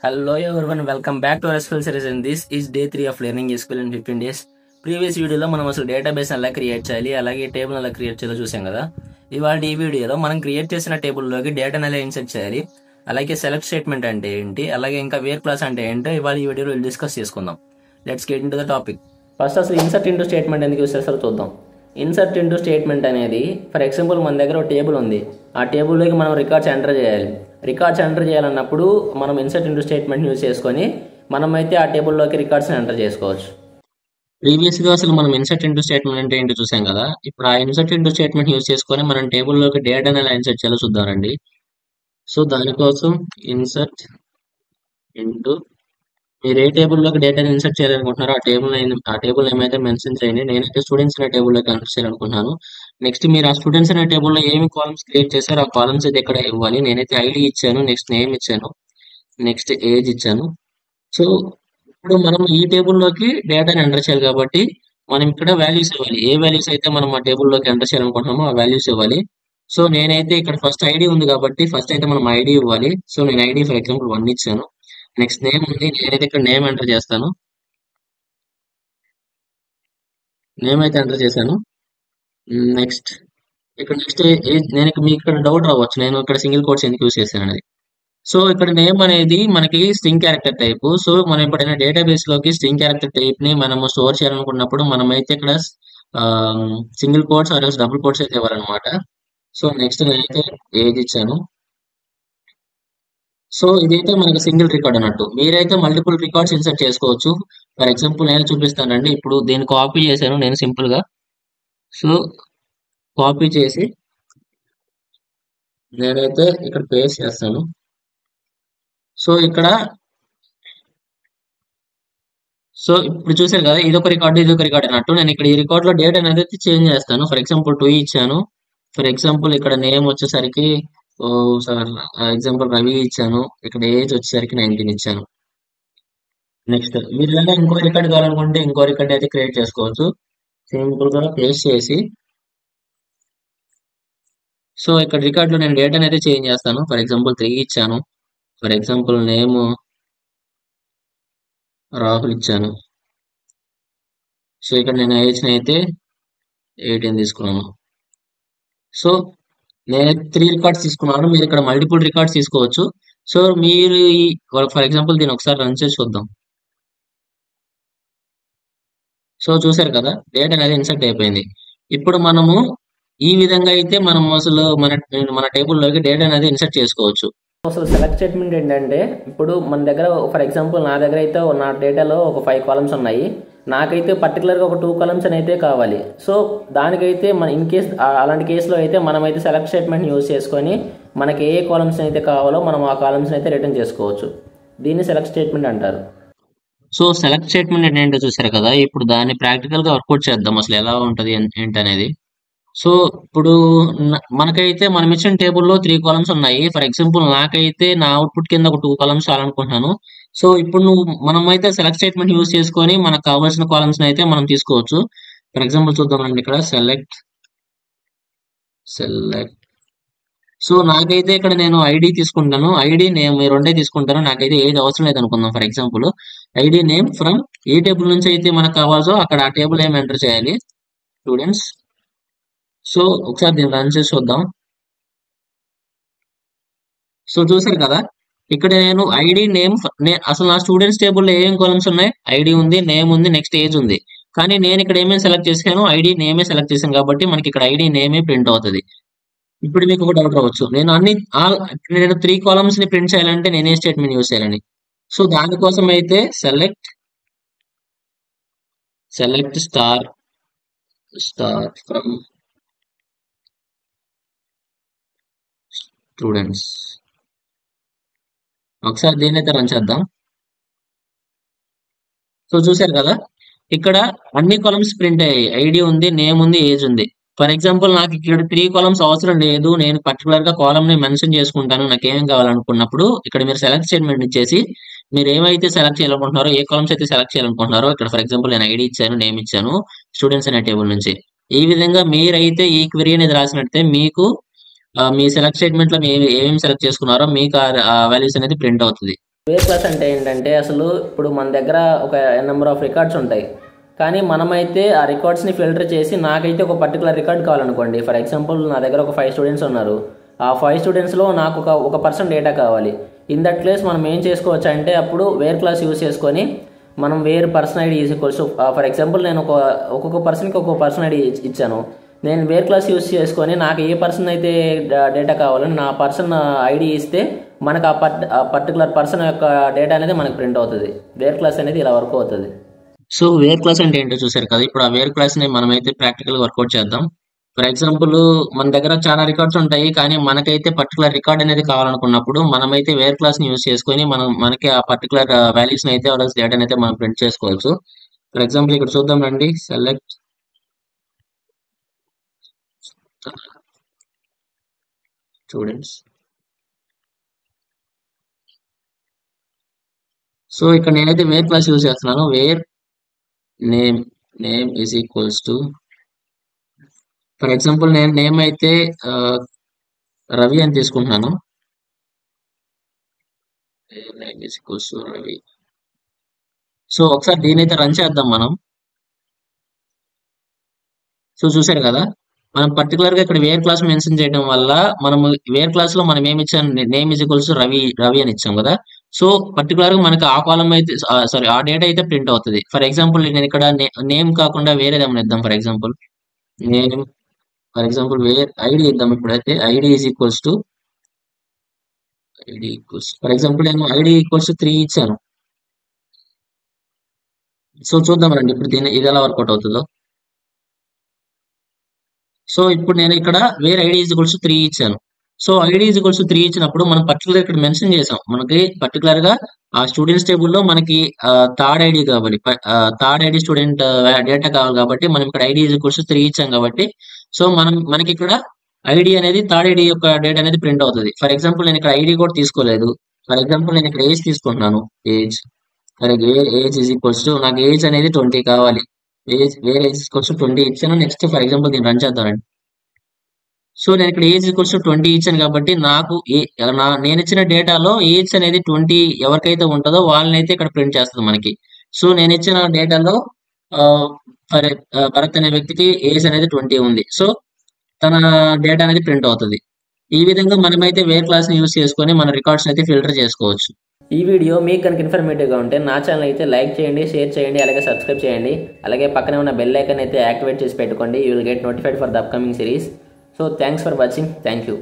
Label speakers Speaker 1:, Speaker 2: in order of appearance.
Speaker 1: Hello everyone, welcome back to our SQL series, and this is day 3 of learning SQL in 15 days. Previous వీడియోలో మనం అసలు database ఎలా create చేయాలి, అలాగే table ఎలా క్రియేట్ చేయాలో చూసాం కదా. ఇవాళ ఈ వీడియోలో మనం క్రియేట్ చేసిన టేబుల్లోకి డేటాను ఎలా ఇన్సర్ట్ చేయాలి, అలాగే సెలెక్ట్ స్టేట్మెంట్ అంటే ఏంటి, అలాగే ఇంకా వేర్ క్లాస్ అంటే ఏంటో ఇవాళ ఈ వీడియోలో డిస్కస్ చేసుకుందాం. Let's get into the topic. First అసలు ఇన్సర్ట్ ఇంటూ స్టేట్మెంట్ ఎందుకు యూస్ చేస్తారో చూద్దాం. ఇన్సర్ట్ ఇంటూ స్టేట్మెంట్ అనేది ఫర్ ఎగ్జాంపుల్ మన దగ్గర ఒక టేబుల్ ఉంది, ఆ టేబుల్లోకి మనం రికార్డ్స్ ఎంటర్ చేయాలి. రికార్డ్స్ ఎంటర్ చేయాలన్నప్పుడు మనం ఇన్సర్ట్ ఇంటూ స్టేట్మెంట్ యూజ్ చేసుకొని మనమైతే ఆ టేబుల్లోకి రికార్డ్స్ ఎంటర్ చేసుకోవచ్చు. ప్రీవియస్గా అసలు మనం ఇన్సర్ట్ ఇంటూ స్టేట్మెంట్ అంటే ఏంటో చూసాం కదా. ఇప్పుడు ఆ ఇన్సర్ట్ ఇంటూ స్టేట్మెంట్ యూజ్ చేసుకొని మనం టేబుల్లోకి డేటాను ఎలా ఇన్సర్ట్ చేయాలో చూద్దామండి. సో దానికోసం ఇన్సర్ట్ ఇంటూ మీరు ఏ టేబుల్లోకి డేటాని ఇన్సర్ట్ చేయాలనుకుంటున్నారో ఆ టేబుల్ ఏమైతే మెన్షన్ చేయండి. నేనైతే స్టూడెంట్స్ అనే టేబుల్లోకి ఇన్సర్ట్ చేయాలనుకుంటున్నాను. నెక్స్ట్ మీరు ఆ స్టూడెంట్స్ అనే టేబుల్లో ఏమి కాలమ్స్ క్రియేట్ చేశారో ఆ కాలమ్స్ అయితే ఇక్కడ ఇవ్వాలి. నేనైతే ఐడి ఇచ్చాను, నెక్స్ట్ నేమ్ ఇచ్చాను, నెక్స్ట్ ఏజ్ ఇచ్చాను. సో ఇప్పుడు మనం ఈ టేబుల్లోకి డేటాని ఎంటర్ చేయాలి కాబట్టి మనం ఇక్కడ వాల్యూస్ ఇవ్వాలి. ఏ వాల్యూస్ అయితే మనం ఆ టేబుల్లోకి ఎంటర్ చేయాలనుకుంటున్నామో ఆ వాల్యూస్ ఇవ్వాలి. సో నేనైతే ఇక్కడ ఫస్ట్ ఐడి ఉంది కాబట్టి ఫస్ట్ అయితే మనం ఐడి ఇవ్వాలి. సో నేను ఐడి ఫర్ ఎగ్జాంపుల్ 1 ఇచ్చాను. నెక్స్ట్ నేమ్ ఉంది, నేనైతే ఇక్కడ నేమ్ ఎంటర్ చేస్తాను. నేమ్ అయితే ఎంటర్ చేశాను. నెక్స్ట్ మీకు ఇక్కడ డౌట్ రావచ్చు, నేను ఇక్కడ సింగిల్ కోట్స్ ఎందుకు యూస్ చేశాను అనేది. సో ఇక్కడ నేమ్ అనేది మనకి స్ట్రింగ్ క్యారెక్టర్ టైప్. సో మనం ఎప్పుడైనా డేటాబేస్ లోకి స్ట్రింగ్ క్యారెక్టర్ టైప్ ని మనము స్టోర్ చేయాలనుకున్నప్పుడు మనమైతే ఇక్కడ single quotes or double quotes అయితే ఇవ్వాలన్నమాట. సో నెక్స్ట్ నేనైతే ఏజ్ ఇచ్చాను. సో ఇదైతే మనకి సింగిల్ రికార్డ్ అన్నట్టు. మీరైతే మల్టిపుల్ రికార్డ్స్ ఇన్సర్ట్ చేసుకోవచ్చు. ఫర్ ఎగ్జాంపుల్ నేను చూపిస్తానండి. ఇప్పుడు దీన్ని కాపీ చేశాను నేను సింపుల్ గా. సో కాపీ చేసి నేనైతే ఇక్కడ పేస్ట్ చేస్తాను. సో ఇక్కడ ఇప్పుడు చూసారు కదా, ఇదొక రికార్డు అన్నట్టు. నేను ఇక్కడ ఈ రికార్డ్ లో డేట్ అనేది చేంజ్ చేస్తాను. ఫర్ ఎగ్జాంపుల్ 2 ఇచ్చాను. ఫర్ ఎగ్జాంపుల్ ఇక్కడ నేమ్ వచ్చేసరికి ఎగ్జాంపుల్ రవి ఇచ్చాను. ఇక్కడ ఏజ్ వచ్చేసరికి 19 ఇచ్చాను. నెక్స్ట్ మీరు ఇలా ఇంకో రికార్డ్ కావాలనుకుంటే ఇంకో రికార్డ్ అయితే క్రియేట్ చేసుకోవచ్చు. సింపుల్ గా పేస్ట్ చేసి సో ఇక్కడ రికార్డ్ లో నేను డేట్ అనేది చేంజ్ చేస్తాను. ఫర్ ఎగ్జాంపుల్ 3 ఇచ్చాను. ఫర్ ఎగ్జాంపుల్ నేమ్ రాహుల్ ఇచ్చాను. సో ఇక్కడ నేను ఏజ్ అయితే 18 తీసుకున్నాను. సో నేను 3 రికార్డ్స్ తీసుకున్నాను. మీరు ఇక్కడ మల్టిపుల్ రికార్డ్స్ తీసుకోవచ్చు. సో మీరు ఫర్ ఎగ్జాంపుల్ దీన్ని ఒకసారి రన్ చేసి చూద్దాం. సో చూసారు కదా, డేటా అనేది ఇన్సర్ట్ అయిపోయింది. ఇప్పుడు మనము ఈ విధంగా అయితే మనం అసలు మన టేబుల్లోకి డేటా అనేది ఇన్సర్ట్ చేసుకోవచ్చు. అసలు సెలెక్ట్ స్టేట్మెంట్ ఏంటంటే, ఇప్పుడు మన దగ్గర ఫర్ ఎగ్జాంపుల్ నా దగ్గర అయితే నా డేటాలో ఒక 5 కాలమ్స్ ఉన్నాయి. నాకైతే పర్టికులర్గా ఒక 2 కాలమ్స్ అని అయితే కావాలి. సో దానికైతే మన ఇన్ కేస్ అలాంటి కేసులో అయితే మనమైతే సెలెక్ట్ స్టేట్మెంట్ యూజ్ చేసుకొని మనకి ఏ కాలమ్స్ అయితే కావాలో మనం ఆ కాలమ్స్ని అయితే రిటర్న్ చేసుకోవచ్చు. దీన్ని సెలెక్ట్ స్టేట్మెంట్ అంటారు. సో సెలెక్ట్ స్టేట్మెంట్ ఏంటో చూసారు కదా, ఇప్పుడు దాన్ని ప్రాక్టికల్ గా వర్కౌట్ చేద్దాం అసలు ఎలా ఉంటది ఏంటనేది. సో ఇప్పుడు మనకైతే మనం ఇచ్చిన టేబుల్లో 3 కాలమ్స్ ఉన్నాయి. ఫర్ ఎగ్జాంపుల్ నాకైతే నా అవుట్పుట్ కింద ఒక 2 కాలమ్స్ చాలనుకుంటున్నాను. సో ఇప్పుడు మనమైతే సెలెక్ట్ స్టేట్మెంట్ యూజ్ చేసుకొని మనకు కావాల్సిన కాలమ్స్ అయితే మనం తీసుకోవచ్చు. ఫర్ ఎగ్జాంపుల్ చూద్దామండి, ఇక్కడ సెలెక్ట్. సో నాకైతే ఇక్కడ నేను ఐడి తీసుకుంటాను, ఐడి నేమ్ రెండే తీసుకుంటాను. నాకైతే ఏది అవసరం లేదు అనుకుందాం. For example ID name from A table నుంచి అయితే మనకు కావాల్సో అక్కడ ఆ టేబుల్ ఏం ఎంటర్ చేయాలి, స్టూడెంట్స్. సో ఒకసారి దీన్ని రన్ చేసి చూద్దాం. సో చూసారు కదా, ఇక్కడ నేను ఐడి నేమ్ అసలు నా స్టూడెంట్స్ టేబుల్లో ఏం కాలమ్స్ ఉన్నాయి, ఐడి ఉంది, నేమ్ ఉంది, నెక్స్ట్ ఏజ్ ఉంది. కానీ నేను ఇక్కడ ఏమేమి సెలెక్ట్ చేశాను, ఐడి నేమే సెలెక్ట్ చేశాను కాబట్టి మనకి ఇక్కడ ఐడి నేమే ప్రింట్ అవుతుంది. ఇప్పుడు మీకు ఒక డౌట్ రావచ్చు, నేను 3 కాలమ్స్ ని ప్రింట్ చేయాలంటే నేనే స్టేట్మెంట్ యూజ్ చేయాలని. సో దానికోసం అయితే సెలెక్ట్ స్టార్ ఫ్రమ్ స్టూడెంట్స్. ఒకసారి దీన్ని అయితే రన్ చేద్దాం. సో చూసారు కదా, ఇక్కడ అన్ని కాలమ్స్ ప్రింట్ అయ్యాయి. ఐడి ఉంది, నేమ్ ఉంది, ఏజ్ ఉంది. ఫర్ ఎగ్జాంపుల్ నాకు ఇక్కడ 3 కాలమ్స్ అవసరం లేదు, నేను పర్టికులర్ గా కాలమ్ ని మెన్షన్ చేసుకుంటాను నాకు ఏం కావాలనుకున్నప్పుడు ఇక్కడ మీరు సెలెక్ట్ స్టేట్మెంట్ ఇచ్చేసి మీరు ఏమైతే సెలెక్ట్ చేయాలనుకుంటున్నారో, ఏ కాలమ్స్ అయితే సెలెక్ట్ చేయాలనుకుంటున్నారో, ఇక్కడ ఫర్ ఎగ్జాంపుల్ నేను ఐడి ఇచ్చాను, నేమ్ ఇచ్చాను, స్టూడెంట్స్ అనే టేబుల్ నుంచి. ఈ విధంగా మీరైతే ఈ క్వెరీ అనేది రాసినట్టే మీకు మీ సెలెక్ట్ స్టేట్మెంట్ లో మీరు ఏమేమి సెలెక్ట్ చేసుకున్నారో మీకు ఆ వాల్యూస్ అనేది ప్రింట్ అవుతుంది. వేర్ క్లాస్ అంటే ఏంటంటే అసలు ఇప్పుడు మన దగ్గర ఒక నెంబర్ ఆఫ్ రికార్డ్స్ ఉంటాయి, కానీ మనమైతే ఆ రికార్డ్స్ని ఫిల్టర్ చేసి నాకైతే ఒక పర్టికులర్ రికార్డ్ కావాలనుకోండి. ఫర్ ఎగ్జాంపుల్ నా దగ్గర ఒక 5 స్టూడెంట్స్ ఉన్నారు. ఆ 5 స్టూడెంట్స్లో నాకు ఒక పర్సన్ డేటా కావాలి. ఇన్ దట్ ప్లేస్ మనం ఏం చేసుకోవచ్చు అంటే అప్పుడు వేర్ క్లాస్ యూజ్ చేసుకొని మనం where person ID is equals for example నేను ఒక్కొక్క పర్సన్కి ఒక్కొక్క పర్సన్ ఐడి ఇచ్చాను. నేను వేర్ క్లాస్ యూజ్ చేసుకొని నాకు ఏ పర్సన్ అయితే డేటా కావాలని నా పర్సన్ ఐడి ఇస్తే మనకు ఆ పర్టికులర్ పర్సన్ యొక్క డేటా అనేది మనకు ప్రింట్ అవుతుంది. వేర్ క్లాస్ అనేది ఇలా వర్క్ అవుతుంది. సో వేర్ క్లాస్ అంటే ఏంటో చూసారు కదా. ఇప్పుడు ఆ వేర్ క్లాస్ ని మనమైతే ప్రాక్టికల్ వర్కౌట్ చేద్దాం. ఫర్ ఎగ్జాంపుల్ మన దగ్గర చాలా రికార్డ్స్ ఉంటాయి, కానీ మనకైతే పర్టికులర్ రికార్డ్ అనేది కావాలనుకున్నప్పుడు మనమైతే వేర్ క్లాస్ ని యూజ్ చేసుకొని మనకి ఆ పర్టికులర్ వాల్యూస్ అయితే డేటా అయితే మనం ప్రింట్ చేసుకోవచ్చు. ఫర్ ఎగ్జాంపుల్ ఇక్కడ చూద్దాం రండి. Select students. సో ఇక్కడ నేనైతే వేర్ క్లాస్ యూజ్ చేస్తున్నాను. Where name is equals to for example నేను నేమ్ అయితే రవి అని తీసుకుంటున్నాను. Name is equals to Ravi. So ఒకసారి దీని అయితే రన్ చేద్దాం మనం. సో చూసారు కదా, మనం పర్టికులర్ గా ఇక్కడ వేర్ క్లాస్ మెన్షన్ చేయడం వల్ల మనము వేర్ క్లాస్ లో మనం ఏమి ఇచ్చాం, నేమ్ ఈజ్ ఈక్వల్స్ రవి అని ఇచ్చాం కదా. సో పర్టికులర్ గా మనకి ఆ కాలం అయితే సారీ ఆ డేటా అయితే ప్రింట్ అవుతుంది. ఫర్ ఎగ్జాంపుల్ నేను ఇక్కడ నేమ్ కాకుండా వేరేది ఏమైనా ఇద్దాం. For example name, for example wear ID ఇద్దాం. ఇప్పుడైతే ID is equals to for example నేను ఐడి ఈక్వల్స్ టు 3 ఇచ్చాను. సో చూద్దాం రండి ఇప్పుడు ఇది ఎలా వర్కౌట్ అవుతుందో. సో ఇప్పుడు నేను ఇక్కడ వేర్ ఐడి ఈజ్ ఈక్వల్స్ 3 ఇచ్చాను. సో ఐడి ఈజ్ ఈక్వల్స్ 3 ఇచ్చినప్పుడు మనం పర్టికులర్ ఇక్కడ మెన్షన్ చేసాం. మనకి పర్టికులర్ గా ఆ స్టూడెంట్స్ టేబుల్లో మనకి థర్డ్ ఐడి కావాలి, థర్డ్ ఐడి స్టూడెంట్ డేటా కావాలి కాబట్టి మనం ఇక్కడ ఐడి ఈజ్ ఈక్వల్స్ 3 ఇచ్చాం కాబట్టి సో మనకి ఇక్కడ ఐడి అనేది థర్డ్ ఐడి యొక్క డేటా అనేది ప్రింట్ అవుతుంది. ఫర్ ఎగ్జాంపుల్ నేను ఇక్కడ ఐడి కూడా తీసుకోలేదు. ఫర్ ఎగ్జాంపుల్ నేను ఇక్కడ ఏజ్ తీసుకుంటున్నాను. Age age is equals to నాకు ఏజ్ అనేది 20 కావాలి. వేరే ఏజ్ ఈక్వల్స్ 20 ఇచ్చాను. నెక్స్ట్ ఫర్ ఎగ్జాంపుల్ దీన్ని రన్ చేద్దామండి. సో నేను ఇక్కడ ఏజ్ ఈక్వల్స్ 20 ఇచ్చాను కాబట్టి నాకు నేను ఇచ్చిన డేటాలో ఏజ్ అనేది 20 ఎవరికైతే ఉంటుందో వాళ్ళనైతే ఇక్కడ ప్రింట్ చేస్తుంది మనకి. సో నేను ఇచ్చిన డేటాలో భరత్ అనే వ్యక్తికి ఏజ్ అనేది 20 ఉంది. సో తన డేటా అనేది ప్రింట్ అవుతుంది. ఈ విధంగా మనమైతే వేర్ క్లాస్ ని యూజ్ చేసుకొని మన రికార్డ్స్ అయితే ఫిల్టర్ చేసుకోవచ్చు. ఈ వీడియో మీకు కనుక ఇన్ఫర్మేటివ్గా ఉంటే నా ఛానల్ అయితే లైక్ చేయండి, షేర్ చేయండి, అలాగే సబ్స్క్రైబ్ చేయండి. అలాగే పక్కనే ఉన్న బెల్ ఐకాన్ అయితే యాక్టివేట్ చేసి పెట్టుకోండి. You will get notified for the upcoming series. So thanks for watching. Thank you.